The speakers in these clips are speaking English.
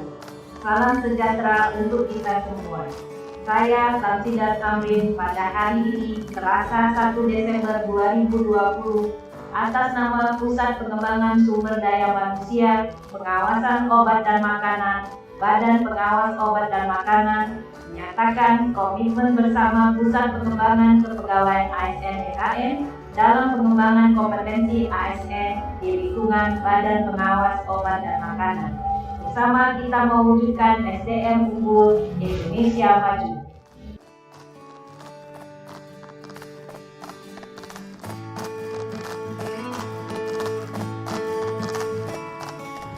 wabarakatuh. Salam sejahtera untuk kita semua. Saya Tamsidat Amrin pada hari ini, Selasa 1 Desember 2020, atas nama Pusat Pengembangan Sumber Daya Manusia, Pengawasan Obat dan Makanan, Badan Pengawas Obat dan Makanan, menyatakan komitmen bersama Pusat Pengembangan Kepegawaian ASN EKN dalam pengembangan kompetensi ASN di lingkungan Badan Pengawas Obat dan Makanan. Bersama kita mewujudkan SDM unggul Indonesia maju.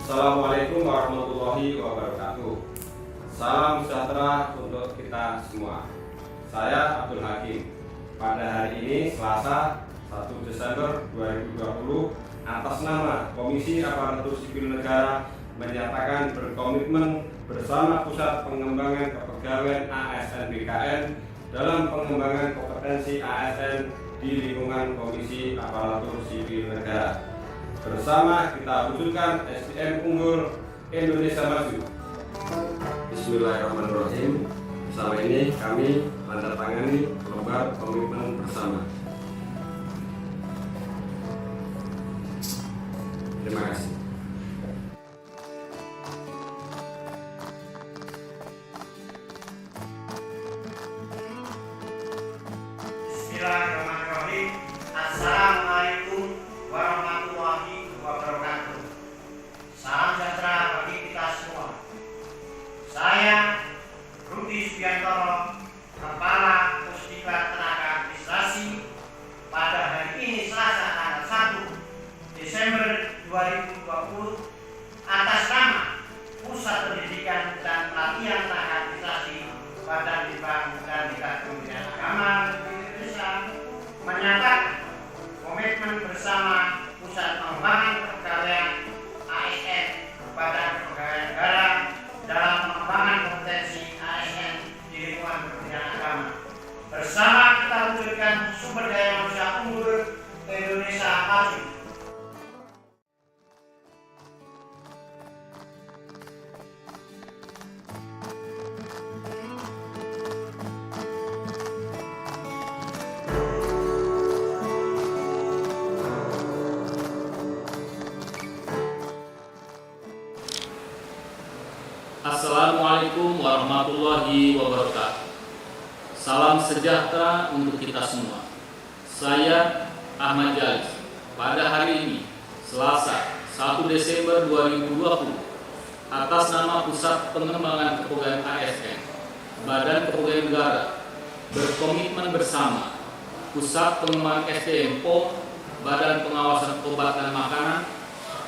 Assalamualaikum warahmatullahi wabarakatuh. Salam sejahtera untuk kita semua. Saya Abdul Hakim. Pada hari ini Selasa 1 Desember 2020, atas nama Komisi Aparatur Sipil Negara menyatakan berkomitmen bersama Pusat Pengembangan Kepegawaian ASN BKN dalam pengembangan kompetensi ASN di lingkungan Komisi Aparatur Sipil Negara. Bersama kita wujudkan SDM unggul Indonesia maju. Bismillahirrahmanirrahim. Bersama ini kami menandatangani lembar komitmen bersama. Terima kasih. Bismillahirrahmanirrahim. Assalamualaikum warahmatullahi wabarakatuh. Salam sejahtera bagi kita semua. Saya Rudi Subiantoro, Kepala Pusdiklat Tenaga Administrasi, pada hari ini Selasa tanggal 1 Desember 2020, atas nama Pusat Pendidikan dan Pelatihan Tenaga Administrasi Badan Pengembangan dan Leadership Kementerian Agama Indonesia menyatakan komitmen bersama Pusat Pengembangan Kepegawaian ASN Badan Kepegawaian Negara dalam pengembangan kompetensi ASN di lingkungan Kementerian Agama. Bersama kita wujudkan sumber daya manusia unggul Indonesia maju. Assalamualaikum warahmatullahi wabarakatuh. Salam sejahtera untuk kita semua. Saya Ahmad Jalis. Pada hari ini, Selasa 1 Desember 2020, atas nama Pusat Pengembangan Kepegawaian ASN, Badan Kepegawaian Negara, berkomitmen bersama Pusat Pengembangan SDM POM, Badan Pengawasan Obat dan Makanan,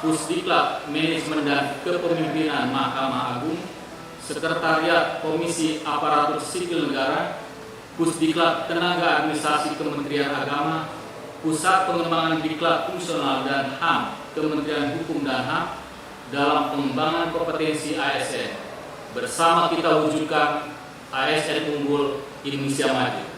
Pusdiklat Manajemen dan Kepemimpinan Mahkamah Agung, Sekretariat Komisi Aparatur Sipil Negara, Pusdiklat Tenaga Administrasi Kementerian Agama, Pusat Pengembangan Diklat Fungsional dan HAM Kementerian Hukum dan HAM dalam pengembangan kompetensi ASN. Bersama kita wujudkan ASN unggul Indonesia maju.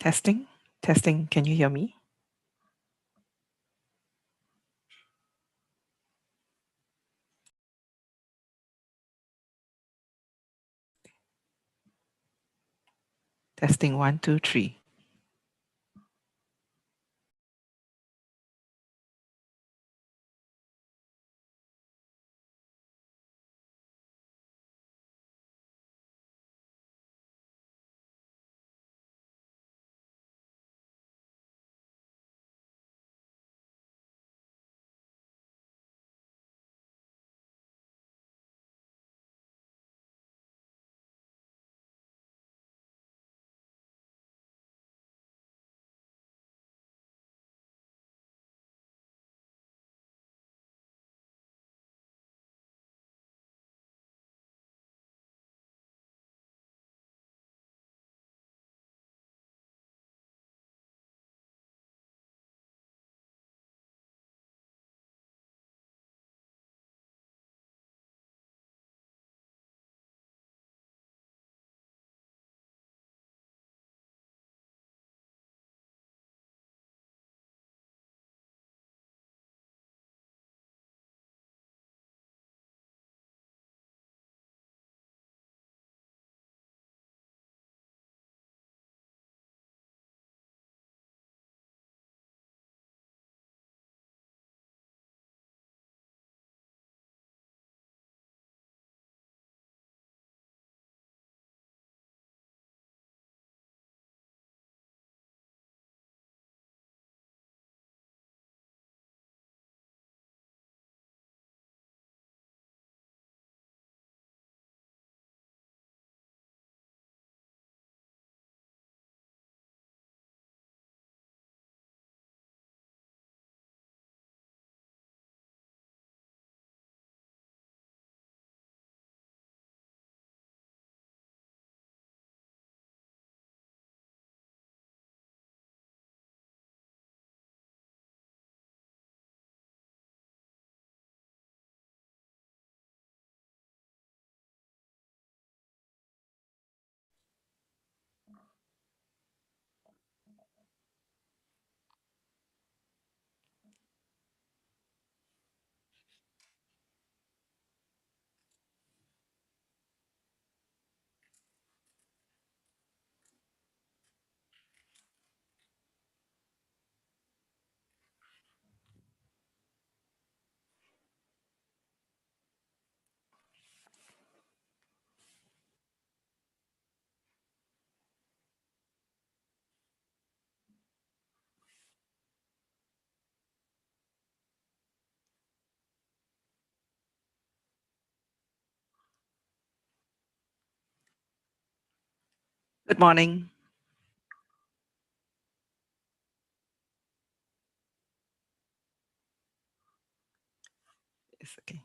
Testing, testing. Can you hear me? Testing 1, 2, 3. Good morning. It's okay.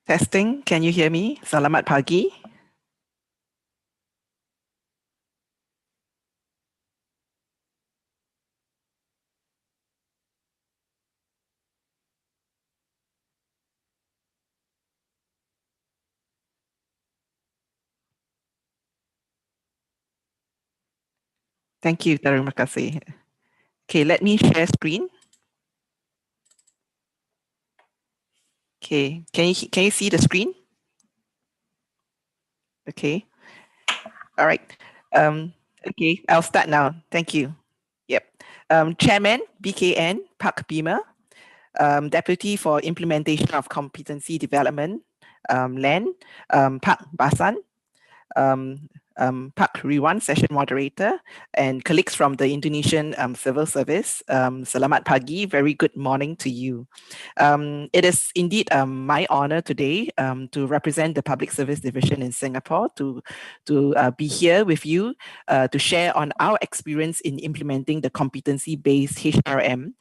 Testing, can you hear me? Selamat pagi. Thank you, terima kasih. Okay, let me share screen. Okay, can you see the screen? Okay, all right. Okay, I'll start now. Thank you. Yep. Chairman, BKN, Pak Bima, Deputy for Implementation of Competency Development, LAN, Pak Basan, Pak Riwan, Session Moderator, and colleagues from the Indonesian Civil Service. Selamat pagi, very good morning to you. It is indeed my honor today to represent the Public Service Division in Singapore to be here with you to share on our experience in implementing the competency-based HRM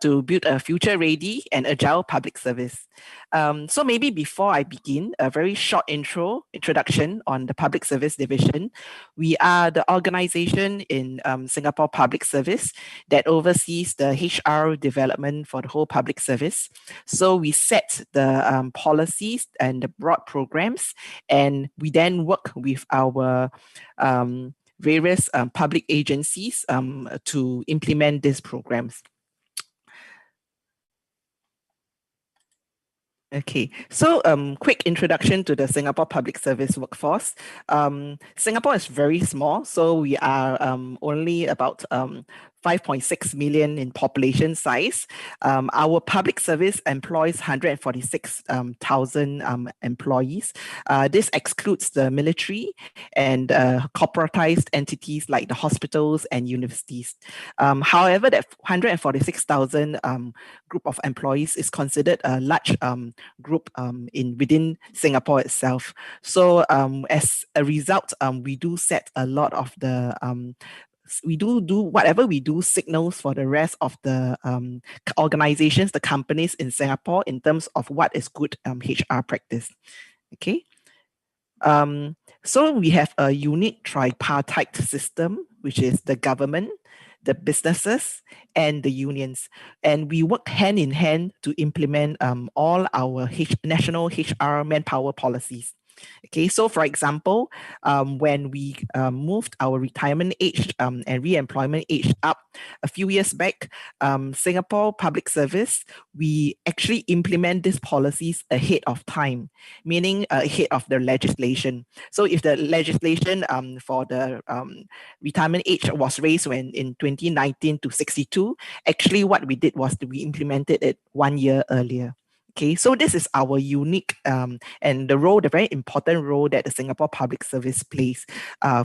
to build a future-ready and agile public service. So maybe before I begin, a very short introduction on the Public Service Division. We are the organization in Singapore Public Service that oversees the HR development for the whole public service. So we set the policies and the broad programs, and we then work with our various public agencies to implement these programs. Okay, so quick introduction to the Singapore Public Service workforce. Singapore is very small, so we are only about 5.6 million in population size. Our public service employs 146,000 employees. This excludes the military and corporatized entities like the hospitals and universities. However, that 146,000 group of employees is considered a large group within Singapore itself. So as a result, we do set a lot of the we do whatever we do signals for the rest of the organizations, the companies in Singapore in terms of what is good HR practice. Okay. So we have a unique tripartite system, which is the government, the businesses, and the unions. And we work hand in hand to implement all our national HR manpower policies. Okay, so for example, when we moved our retirement age and re-employment age up a few years back, Singapore Public Service, we actually implement these policies ahead of time, meaning ahead of the legislation. So if the legislation for the retirement age was raised in 2019 to 62, actually what we did was we implemented it 1 year earlier. Okay, so this is our unique and the very important role that the Singapore Public Service plays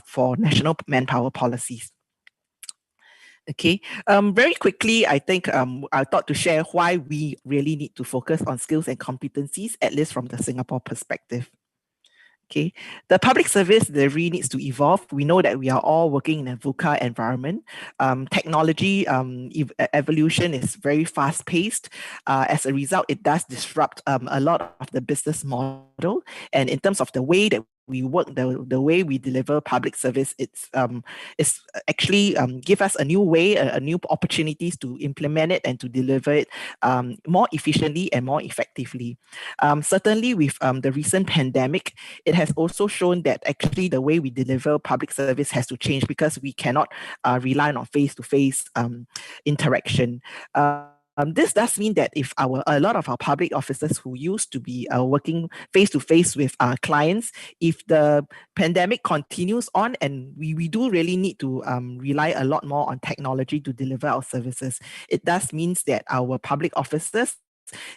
for national manpower policies. Okay, very quickly, I think I thought to share why we really need to focus on skills and competencies, at least from the Singapore perspective. Okay, the public service delivery needs to evolve. We know that we are all working in a VUCA environment. Technology evolution is very fast paced. As a result, it does disrupt a lot of the business model. And in terms of the way that we work, the way we deliver public service, it's actually give us a new way, a new opportunities to implement it and to deliver it more efficiently and more effectively. Certainly with the recent pandemic, it has also shown that actually the way we deliver public service has to change because we cannot rely on face-to-face interaction. This does mean that if a lot of our public officers who used to be working face-to-face with our clients, if the pandemic continues on and we do really need to rely a lot more on technology to deliver our services, it does means that our public officers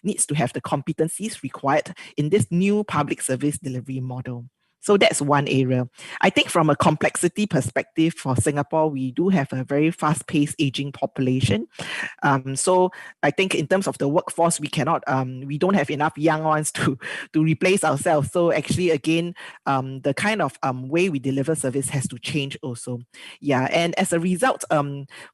needs to have the competencies required in this new public service delivery model. So that's one area. I think from a complexity perspective for Singapore, we do have a very fast-paced aging population. So I think in terms of the workforce, we don't have enough young ones to replace ourselves. So actually, again, the kind of way we deliver service has to change also. Yeah, and as a result,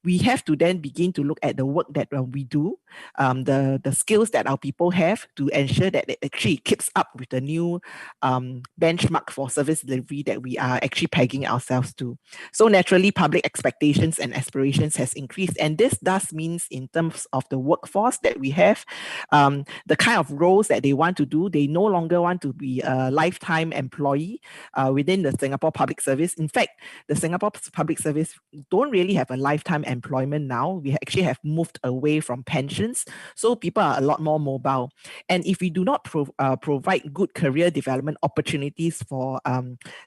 we have to then begin to look at the work that we do, the skills that our people have to ensure that it actually keeps up with the new benchmark for service delivery that we are actually pegging ourselves to. So naturally, public expectations and aspirations has increased, and this does means in terms of the workforce that we have, the kind of roles that they want to do, they no longer want to be a lifetime employee within the Singapore Public Service. In fact, the Singapore Public Service don't really have a lifetime employment now. We actually have moved away from pensions, so people are a lot more mobile. And if we do not provide good career development opportunities for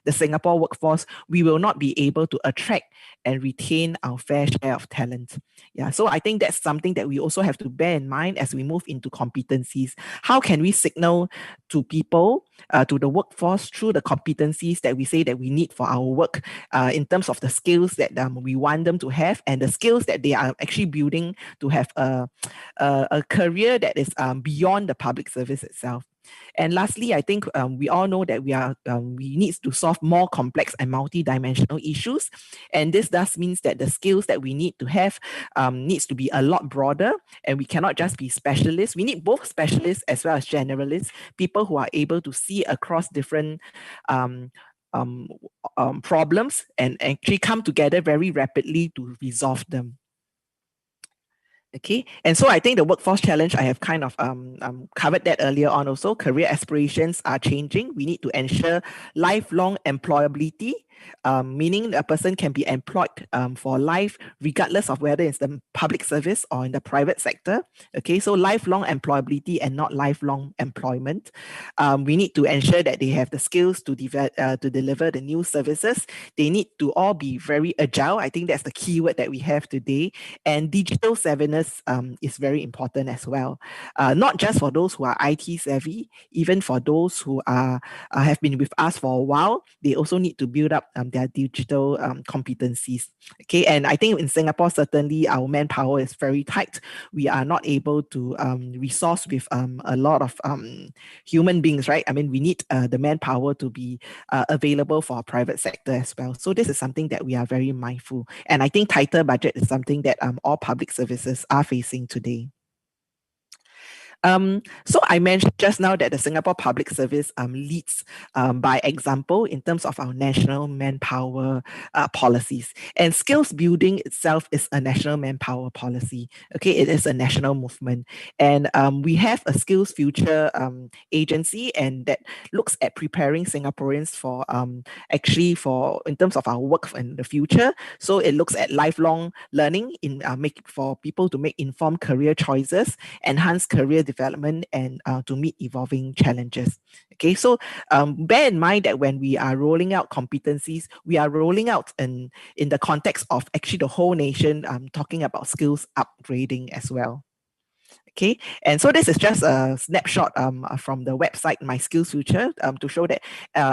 the Singapore workforce, we will not be able to attract and retain our fair share of talent. Yeah, so I think that's something that we also have to bear in mind as we move into competencies. How can we signal to people, to the workforce, through the competencies that we say that we need for our work, in terms of the skills that we want them to have, and the skills that they are actually building to have a career that is beyond the public service itself. And lastly, I think we all know that we need to solve more complex and multi-dimensional issues, and this does means that the skills that we need to have needs to be a lot broader, and we cannot just be specialists. We need both specialists as well as generalists, people who are able to see across different problems and actually come together very rapidly to resolve them. Okay, and so I think the workforce challenge, I have kind of covered that earlier on also. Career aspirations are changing. We need to ensure lifelong employability, meaning a person can be employed for life, regardless of whether it's the public service or in the private sector. Okay, so lifelong employability and not lifelong employment. We need to ensure that they have the skills to deliver the new services. They need to all be very agile. I think that's the key word that we have today. And digital savviness is very important as well. Not just for those who are IT savvy, even for those who have been with us for a while, they also need to build up their digital competencies. Okay, and I think in Singapore, certainly our manpower is very tight. We are not able to resource with a lot of human beings, right? I mean, we need the manpower to be available for our private sector as well. So this is something that we are very mindful. And I think tighter budget is something that all public services are facing today. So I mentioned just now that the Singapore Public Service leads by example in terms of our national manpower policies. And skills building itself is a national manpower policy. Okay, it is a national movement. And we have a Skills Future agency, and that looks at preparing Singaporeans for in terms of our work in the future. So it looks at lifelong learning for people to make informed career choices, enhance career development, and to meet evolving challenges. Okay, so bear in mind that when we are rolling out competencies, we are rolling out in the context of actually the whole nation, talking about skills upgrading as well. Okay, and so this is just a snapshot from the website My Skills Future to show that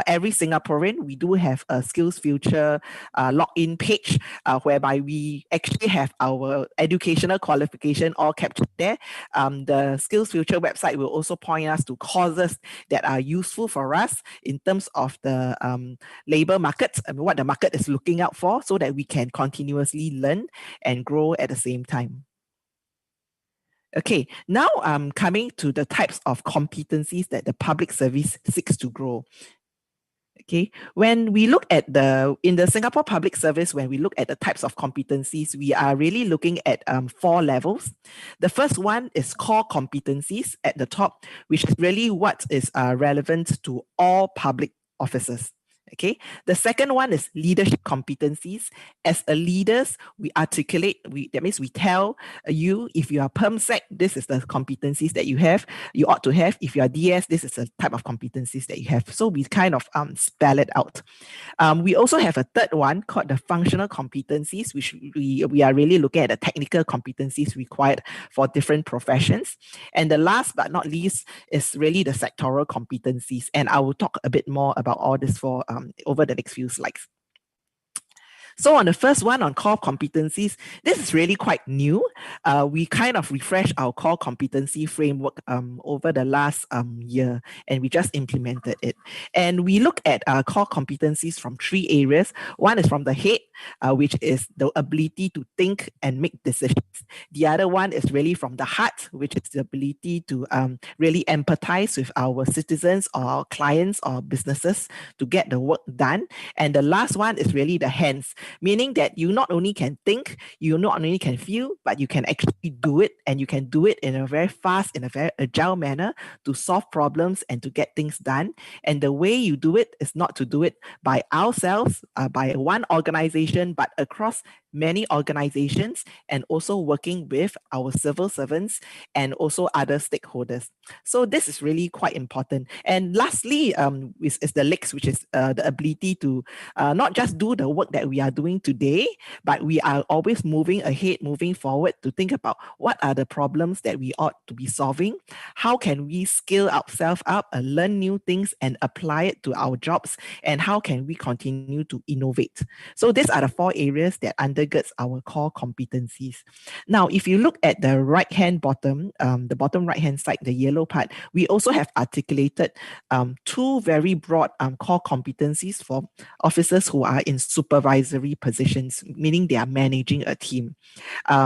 every Singaporean, we do have a Skills Future login page whereby we actually have our educational qualification all captured there. The Skills Future website will also point us to courses that are useful for us in terms of the labor market, what the market is looking out for, so that we can continuously learn and grow at the same time. Okay, now I'm coming to the types of competencies that the public service seeks to grow. Okay, when we look at in the Singapore Public Service, when we look at the types of competencies, we are really looking at 4 levels. The first one is core competencies at the top, which is really what is relevant to all public officers. Okay. The second one is leadership competencies. As a leaders, we articulate, that means we tell you, if you are PermSec, this is the competencies that you ought to have. If you are DS, this is the type of competencies that you have. So we kind of spell it out. We also have a third one called the functional competencies, which we are really looking at the technical competencies required for different professions. And the last but not least is really the sectoral competencies. And I will talk a bit more about all this for over the next few slides. So on the first one, on core competencies, this is really quite new. We kind of refreshed our core competency framework over the last year, and we just implemented it. And we look at core competencies from three areas. One is from the head, which is the ability to think and make decisions. The other one is really from the heart, which is the ability to really empathize with our citizens or our clients or businesses to get the work done. And the last one is really the hands, meaning that you not only can think, you not only can feel, but you can actually do it, and you can do it in a very fast, in a very agile manner to solve problems and to get things done. And the way you do it is not to do it by ourselves, by one organization, but across many organizations, and also working with our civil servants and also other stakeholders. So this is really quite important. And lastly, is the legs, which is the ability to not just do the work that we are doing today, but we are always moving ahead, moving forward to think about what are the problems that we ought to be solving. How can we scale ourselves up and learn new things and apply it to our jobs? And how can we continue to innovate? So these are the four areas that undergirds our core competencies. Now, if you look at the right-hand bottom, the bottom right-hand side, the yellow part, we also have articulated two very broad core competencies for officers who are in supervisory positions, meaning they are managing a team.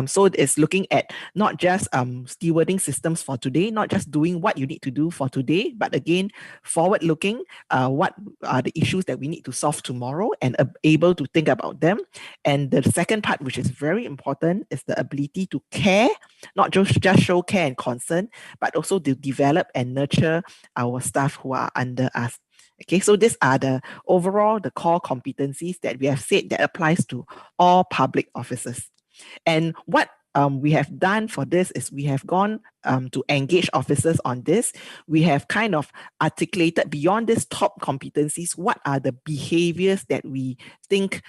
So it's looking at not just stewarding systems for today, not just doing what you need to do for today, but again, forward-looking, what are the issues that we need to solve tomorrow and able to think about them. And the second part, which is very important, is the ability to care, not just show care and concern, but also to develop and nurture our staff who are under us. Okay, so these are the overall, the core competencies that we have said that applies to all public officers. And what we have done for this is we have gone to engage officers on this. We have kind of articulated beyond these top competencies, what are the behaviors that we think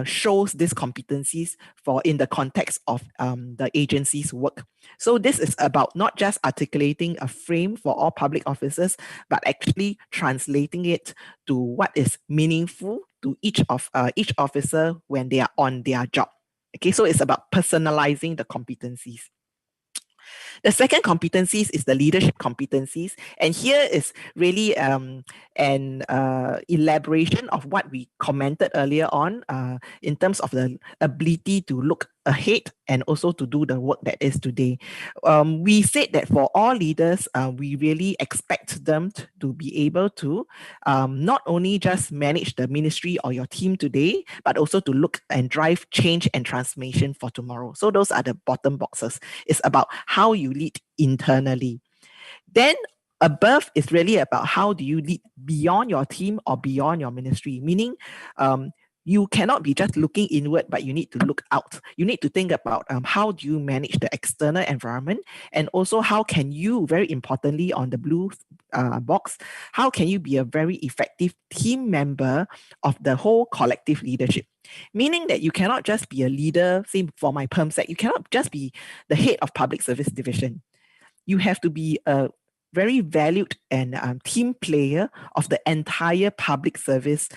shows these competencies for in the context of the agency's work. So this is about not just articulating a frame for all public officers, but actually translating it to what is meaningful to each officer when they are on their job. Okay, so it's about personalizing the competencies. The second competencies is the leadership competencies. And here is really an elaboration of what we commented earlier on in terms of the ability to look ahead and also to do the work that is today. We said that for all leaders, we really expect them to be able to not only just manage the ministry or your team today, but also to look and drive change and transformation for tomorrow. So those are the bottom boxes. It's about how you lead internally. Then above is really about how do you lead beyond your team or beyond your ministry, meaning you cannot be just looking inward, but you need to look out. You need to think about how do you manage the external environment, and also how can you, very importantly on the blue box, how can you be a very effective team member of the whole collective leadership? Meaning that you cannot just be a leader, say for my PermSec, you cannot just be the head of public service division. You have to be a very valued and team player of the entire public service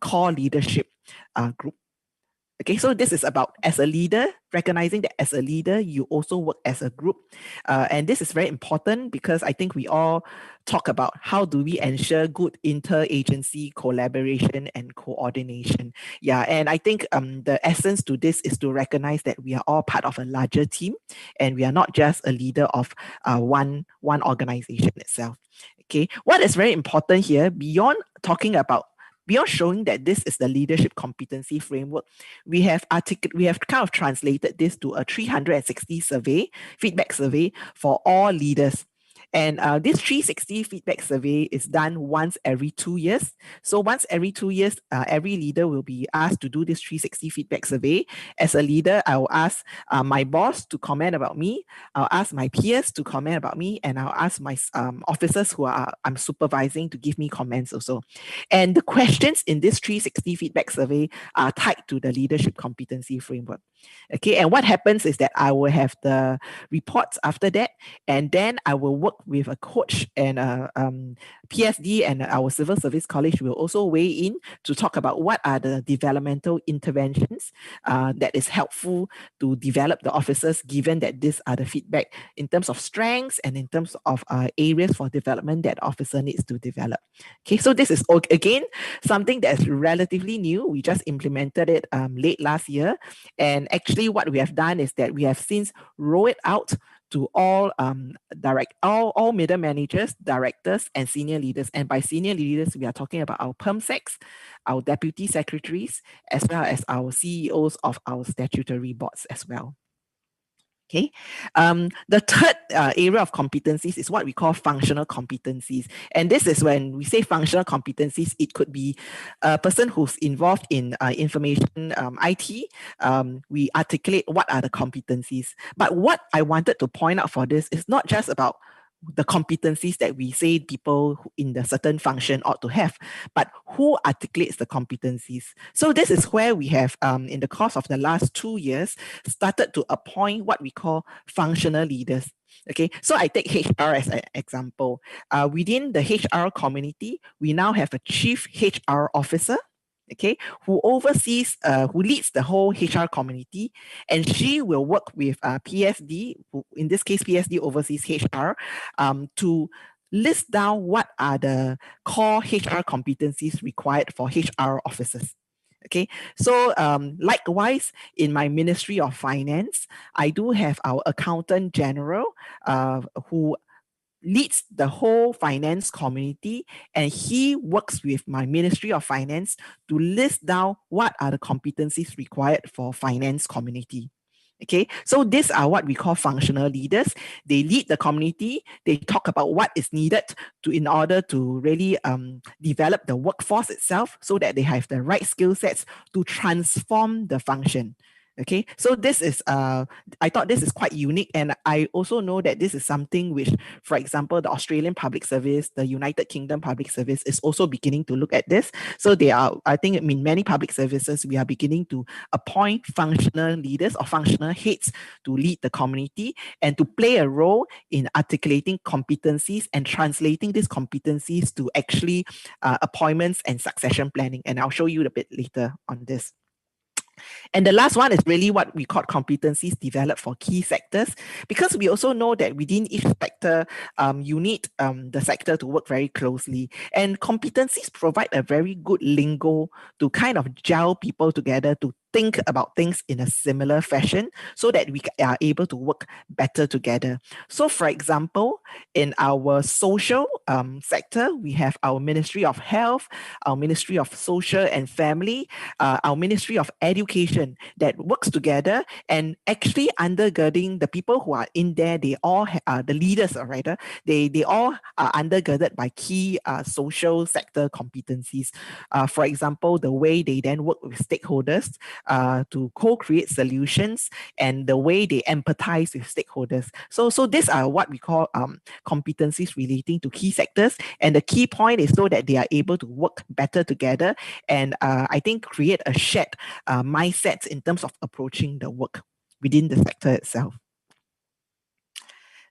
core leadership group. Okay, so this is about, as a leader, recognizing that as a leader, you also work as a group. And this is very important because I think we all talk about how do we ensure good interagency collaboration and coordination. Yeah, and I think the essence to this is to recognize that we are all part of a larger team and we are not just a leader of one organization itself. Okay, what is very important here, beyond showing that this is the leadership competency framework, we have kind of translated this to a 360 feedback survey for all leaders. And this 360 feedback survey is done once every 2 years. So once every 2 years, every leader will be asked to do this 360 feedback survey. As a leader, I will ask my boss to comment about me. I'll ask my peers to comment about me, and I'll ask my officers who I'm supervising to give me comments also. And the questions in this 360 feedback survey are tied to the leadership competency framework. Okay, and what happens is that I will have the reports after that, and then I will work with a coach and PSD and our civil service college will also weigh in to talk about what are the developmental interventions that is helpful to develop the officers, given that these are the feedback in terms of strengths and in terms of areas for development that officer needs to develop. Okay, so this is again something that's relatively new. We just implemented it late last year, and actually what we have done is that we have since rolled it out to all all middle managers, directors, and senior leaders. And by senior leaders, we are talking about our PERMSECs, our deputy secretaries, as well as our CEOs of our statutory boards as well. Okay, the third area of competencies is what we call functional competencies. And this is when we say functional competencies, it could be a person who's involved in information IT. We articulate what are the competencies. But what I wanted to point out for this is not just about the competencies that we say people in the certain function ought to have, but who articulates the competencies. So this is where we have, in the course of the last 2 years, started to appoint what we call functional leaders. Okay, so I take HR as an example. Within the HR community, we now have a chief HR officer, okay, who oversees, who leads the whole HR community, and she will work with PSD, who, in this case, PSD oversees HR, to list down what are the core HR competencies required for HR officers. Okay, so likewise, in my Ministry of Finance, I do have our Accountant General who leads the whole finance community, and he works with my Ministry of Finance to list down what are the competencies required for finance community. Okay, so these are what we call functional leaders. They lead the community. They talk about what is needed in order to really develop the workforce itself so that they have the right skill sets to transform the function. Okay, so this is, I thought this is quite unique, and I also know that this is something which, for example, the Australian Public Service, the United Kingdom Public Service is also beginning to look at this. So they are, I think, in many public services, we are beginning to appoint functional leaders or functional heads to lead the community and to play a role in articulating competencies and translating these competencies to actually appointments and succession planning. And I'll show you a bit later on this. And the last one is really what we call competencies developed for key sectors, because we also know that within each sector, you need the sector to work very closely. And competencies provide a very good lingo to kind of gel people together to think about things in a similar fashion so that we are able to work better together. So for example, in our social sector, we have our Ministry of Health, our Ministry of Social and Family, our Ministry of Education that works together, and actually undergirding the people who are in there, they all are the leaders, or rather, they all are undergirded by key social sector competencies. For example, the way they then work with stakeholders to co-create solutions, and the way they empathize with stakeholders. So these are what we call competencies relating to key sectors. And the key point is so that they are able to work better together and I think create a shared mindset in terms of approaching the work within the sector itself.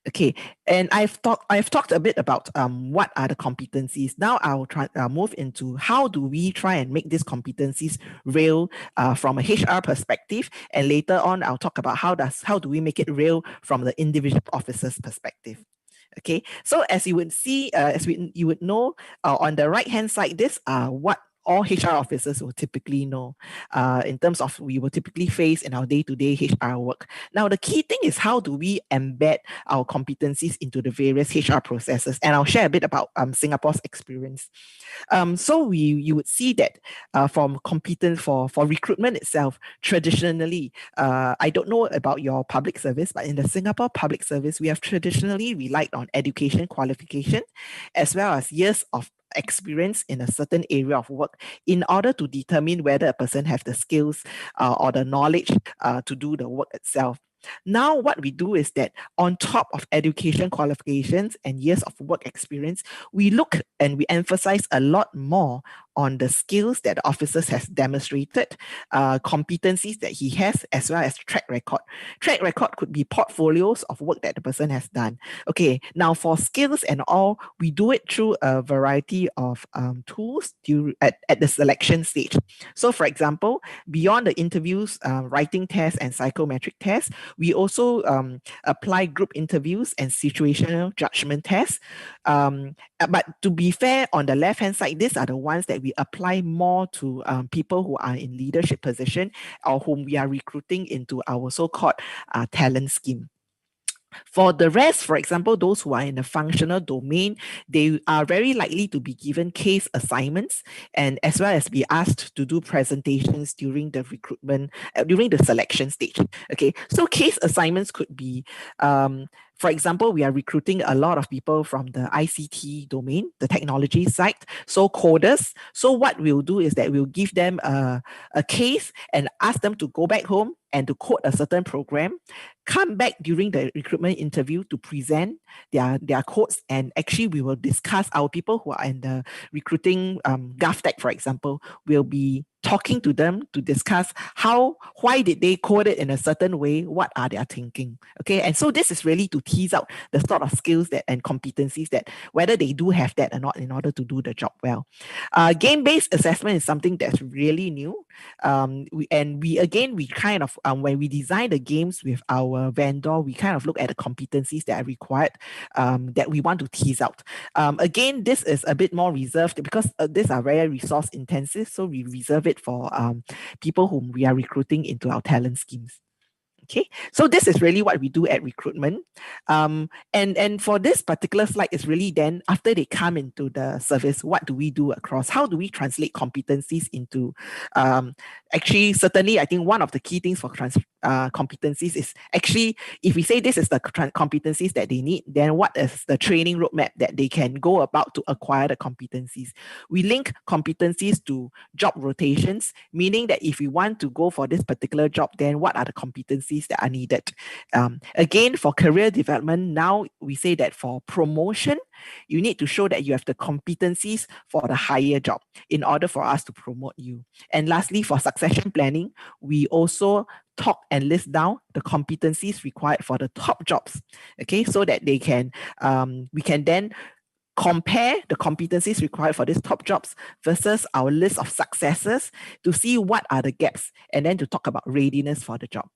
Okay, and I've talked a bit about what are the competencies. Now I'll move into how do we try and make these competencies real from a HR perspective, and later on I'll talk about how do we make it real from the individual officer's perspective. Okay, so as you would see, you would know, on the right hand side, these are what all HR officers will typically know in terms of we will typically face in our day-to-day HR work. Now, the key thing is how do we embed our competencies into the various HR processes? And I'll share a bit about Singapore's experience. So you would see that from competence for recruitment itself, traditionally, I don't know about your public service, but in the Singapore public service, we have traditionally relied on education qualification as well as years of experience in a certain area of work in order to determine whether a person has the skills or the knowledge to do the work itself. Now, what we do is that on top of education qualifications and years of work experience, we look and we emphasize a lot more on the skills that the officers has demonstrated, competencies that he has, as well as track record. Track record could be portfolios of work that the person has done. Okay, now for skills and all, we do it through a variety of tools at the selection stage. So for example, beyond the interviews, writing tests and psychometric tests, we also apply group interviews and situational judgment tests. But to be fair, on the left-hand side, these are the ones that we apply more to people who are in leadership position or whom we are recruiting into our so-called talent scheme. For the rest, for example, those who are in the functional domain, they are very likely to be given case assignments and as well as be asked to do presentations during the recruitment, during the selection stage. Okay, so case assignments could be, for example, we are recruiting a lot of people from the ICT domain, the technology side, so coders. So what we'll do is that we'll give them a case and ask them to go back home and to code a certain program, come back during the recruitment interview to present their codes, and actually we will discuss, our people who are in the recruiting GovTech, for example, will be talking to them to discuss why did they code it in a certain way, what are their thinking. Okay, and so this is really to tease out the sort of skills that and competencies that whether they do have that or not in order to do the job well. Game-based assessment is something that's really new. We kind of when we design the games with our vendor, we kind of look at the competencies that are required that we want to tease out. Again, this is a bit more reserved because these are very resource intensive, so we reserve it for people whom we are recruiting into our talent schemes. Okay, so this is really what we do at recruitment. And for this particular slide is really then after they come into the service, what do we do across? How do we translate competencies into, actually, certainly, I think one of the key things for competencies is actually, if we say this is the competencies that they need, then what is the training roadmap that they can go about to acquire the competencies? We link competencies to job rotations, meaning that if we want to go for this particular job, then what are the competencies that are needed? Again, for career development, now we say that for promotion, you need to show that you have the competencies for the higher job in order for us to promote you. And lastly, for succession planning, we also talk and list down the competencies required for the top jobs. Okay, so that they can we can then compare the competencies required for these top jobs versus our list of successors to see what are the gaps and then to talk about readiness for the job.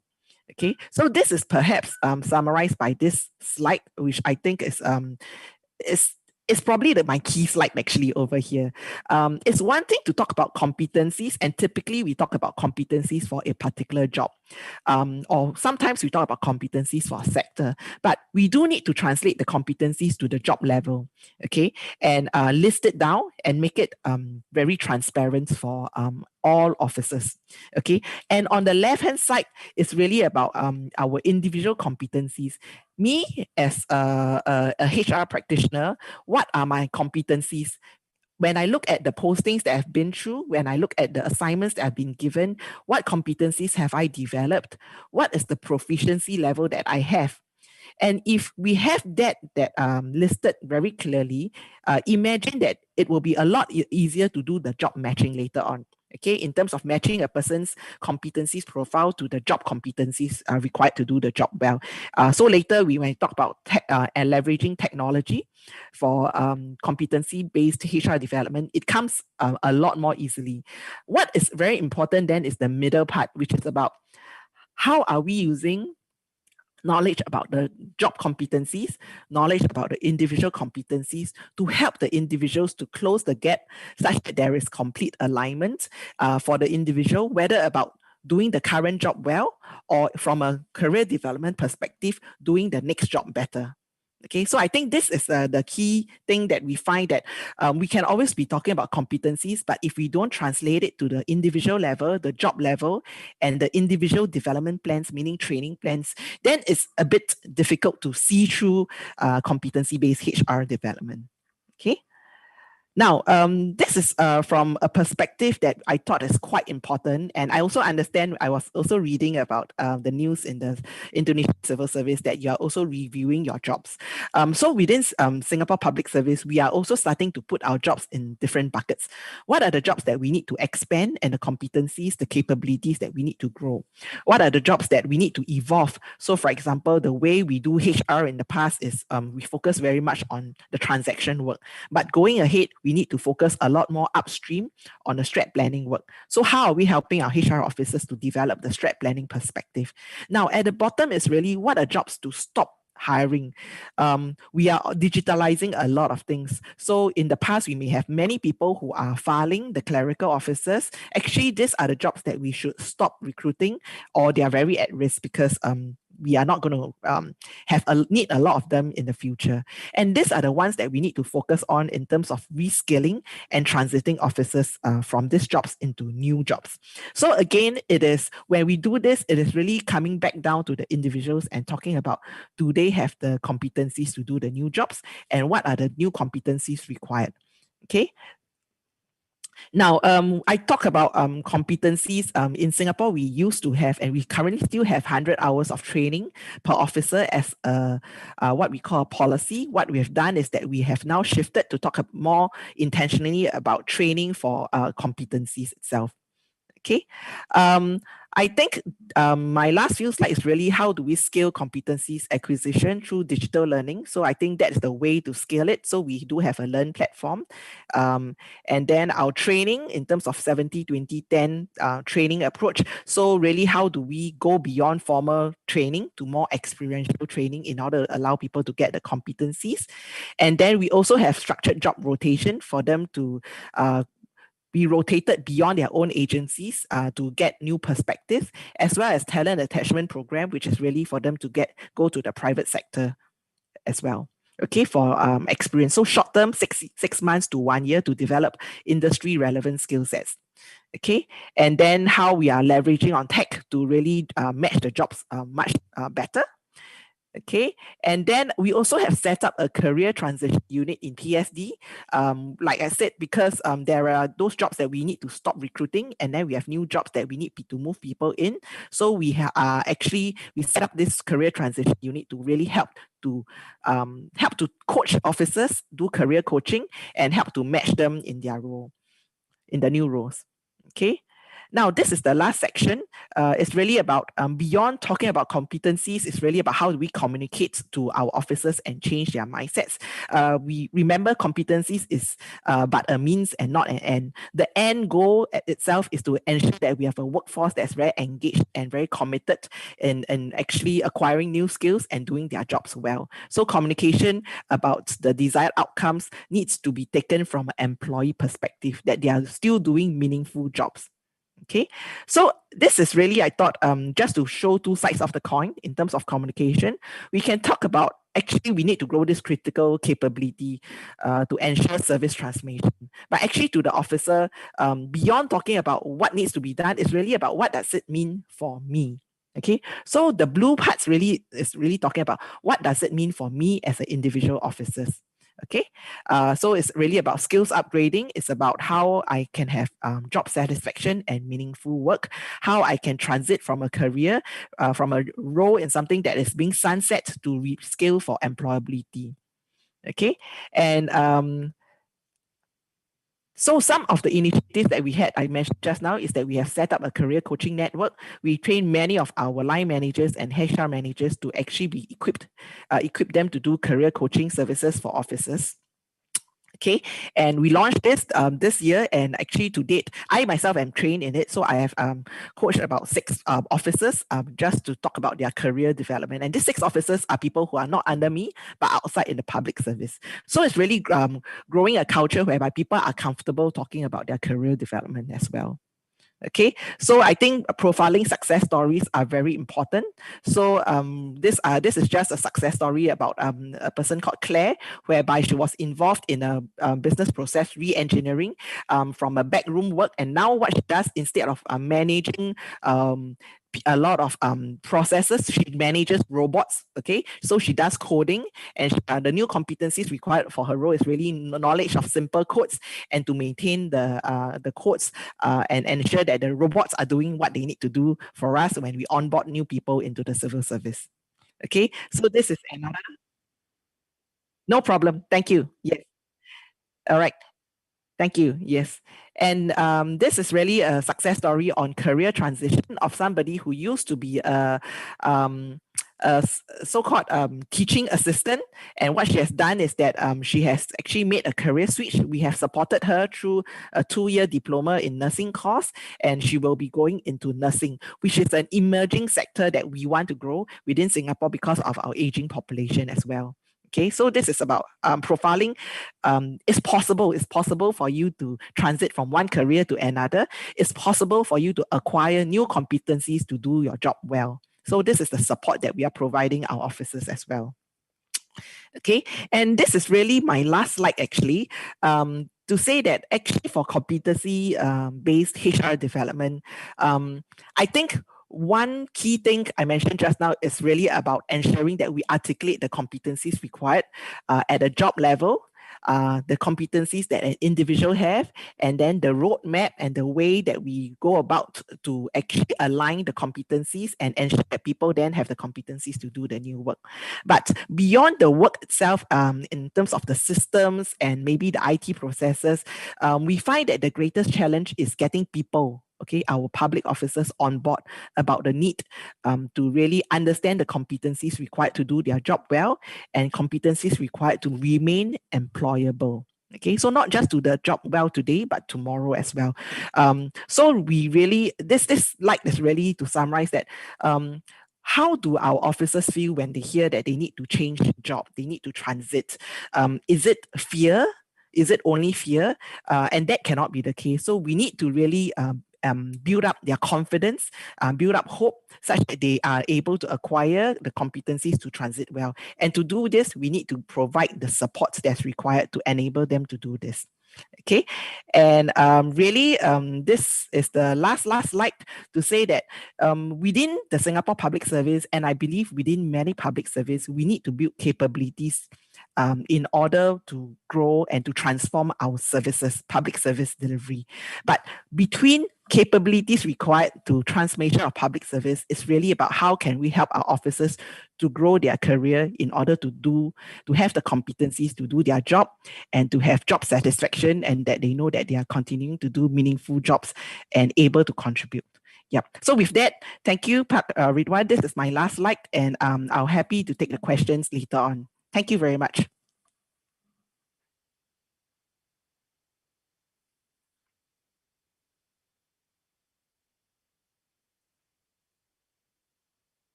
Okay, so this is perhaps summarized by this slide, which I think is probably my key slide actually over here. It's one thing to talk about competencies, and typically we talk about competencies for a particular job. Or sometimes we talk about competencies for a sector, but we do need to translate the competencies to the job level, okay, and list it down and make it very transparent for all officers, okay. And on the left-hand side, it's really about our individual competencies. Me as a HR practitioner, what are my competencies? When I look at the postings that I've been through, when I look at the assignments that I've been given, what competencies have I developed? What is the proficiency level that I have? And if we have that listed very clearly, imagine that it will be a lot easier to do the job matching later on. Okay, in terms of matching a person's competencies profile to the job competencies required to do the job well. So later we might talk about and leveraging technology for competency-based HR development. It comes a lot more easily. What is very important then is the middle part, which is about how are we using knowledge about the job competencies, knowledge about the individual competencies to help the individuals to close the gap such that there is complete alignment for the individual, whether about doing the current job well or from a career development perspective, doing the next job better. Okay, so I think this is the key thing that we find that we can always be talking about competencies, but if we don't translate it to the individual level, the job level, and the individual development plans, meaning training plans, then it's a bit difficult to see through competency-based HR development. Okay. Now, this is from a perspective that I thought is quite important. And I also understand, I was also reading about the news in the Indonesian Civil Service that you are also reviewing your jobs. So within Singapore Public Service, we are also starting to put our jobs in different buckets. What are the jobs that we need to expand and the competencies, the capabilities that we need to grow? What are the jobs that we need to evolve? So for example, the way we do HR in the past is we focus very much on the transaction work. But going ahead, we need to focus a lot more upstream on the strat planning work. So how are we helping our HR officers to develop the strat planning perspective? Now, at the bottom is really what are jobs to stop hiring. We are digitalizing a lot of things. So in the past, we may have many people who are filing, the clerical officers. Actually, these are the jobs that we should stop recruiting, or they are very at risk because we are not going to need a lot of them in the future. And these are the ones that we need to focus on in terms of reskilling and transiting officers from these jobs into new jobs. So again, it is when we do this, it is really coming back down to the individuals and talking about, do they have the competencies to do the new jobs, and what are the new competencies required? Okay. Now, I talk about competencies. In Singapore, we used to have, and we currently still have 100 hours of training per officer as what we call a policy. What we have done is that we have now shifted to talk more intentionally about training for competencies itself. Okay. I think my last few slides is really how do we scale competencies acquisition through digital learning. So I think that's the way to scale it. So we do have a Learn platform. And then our training in terms of 70-20-10 training approach. So really, how do we go beyond formal training to more experiential training in order to allow people to get the competencies? And then we also have structured job rotation for them to be rotated beyond their own agencies to get new perspectives, as well as talent attachment program, which is really for them to go to the private sector as well. Okay, for experience. So short term, six months to 1 year to develop industry relevant skill sets. Okay, and then how we are leveraging on tech to really match the jobs much better. Okay, and then we also have set up a career transition unit in PSD. Like I said, because there are those jobs that we need to stop recruiting, and then we have new jobs that we need to move people in. So we set up this career transition unit to really help to coach officers, do career coaching, and help to match them in their role, in the new roles. Okay. Now, this is the last section. It's really about, beyond talking about competencies, it's really about how do we communicate to our officers and change their mindsets. We remember competencies is but a means and not an end. The end goal itself is to ensure that we have a workforce that's very engaged and very committed in actually acquiring new skills and doing their jobs well. So communication about the desired outcomes needs to be taken from an employee perspective, that they are still doing meaningful jobs. Okay, so this is really, I thought, just to show two sides of the coin in terms of communication. We can talk about, actually, we need to grow this critical capability to ensure service transformation. But actually, to the officer, beyond talking about what needs to be done, is really about what does it mean for me. Okay, so the blue parts is really talking about what does it mean for me as an individual officer. Okay, so it's really about skills upgrading. It's about how I can have job satisfaction and meaningful work, how I can transit from a career, from a role in something that is being sunset to reskill for employability. Okay, and so some of the initiatives that we had, I mentioned just now, is that we have set up a career coaching network. We train many of our line managers and HR managers to actually be equip them to do career coaching services for officers. Okay, and we launched this year, and actually to date, I myself am trained in it. So I have coached about 6 officers just to talk about their career development. And these 6 officers are people who are not under me, but outside in the public service. So it's really growing a culture whereby people are comfortable talking about their career development as well. Okay, so I think profiling success stories are very important. So this is just a success story about a person called Claire, whereby she was involved in a business process re-engineering from a backroom work, and now what she does, instead of managing a lot of processes, she manages robots. Okay, so she does coding, and the new competencies required for her role is really knowledge of simple codes and to maintain the codes and ensure that the robots are doing what they need to do for us when we onboard new people into the civil service. Okay, so this is another. No problem. Thank you. Yes. All right. Thank you. Yes. And this is really a success story on career transition of somebody who used to be um, a so-called teaching assistant. And what she has done is that she has actually made a career switch. We have supported her through a 2-year diploma in nursing course, and she will be going into nursing, which is an emerging sector that we want to grow within Singapore because of our aging population as well. Okay, so this is about profiling. It's possible for you to transit from one career to another. It's possible for you to acquire new competencies to do your job well. So this is the support that we are providing our officers as well. Okay, and this is really my last slide actually, to say that actually for competency based HR development, I think one key thing I mentioned just now is really about ensuring that we articulate the competencies required at a job level, the competencies that an individual have, and then the roadmap and the way that we go about to actually align the competencies and ensure that people then have the competencies to do the new work. But beyond the work itself, in terms of the systems and maybe the IT processes, we find that the greatest challenge is getting people, okay, our public officers on board about the need to really understand the competencies required to do their job well and competencies required to remain employable. Okay, so not just do the job well today, but tomorrow as well. So we really, this slide is really to summarize that how do our officers feel when they hear that they need to change job, they need to transit? Is it fear? Is it only fear? And that cannot be the case. So we need to really build up their confidence, build up hope, such that they are able to acquire the competencies to transit well. And to do this, we need to provide the support that's required to enable them to do this. Okay, and really, this is the last slide to say that within the Singapore Public Service, and I believe within many public service, we need to build capabilities in order to grow and to transform our services, public service delivery. But between capabilities required to transformation of public service is really about how can we help our officers to grow their career in order to have the competencies to do their job and to have job satisfaction, and that they know that they are continuing to do meaningful jobs and able to contribute. Yep. So with that, thank you, Ridwan. This is my last slide, and I'm happy to take the questions later on. Thank you very much.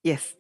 Yes.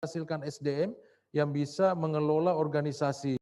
menghasilkan SDM yang bisa mengelola organisasi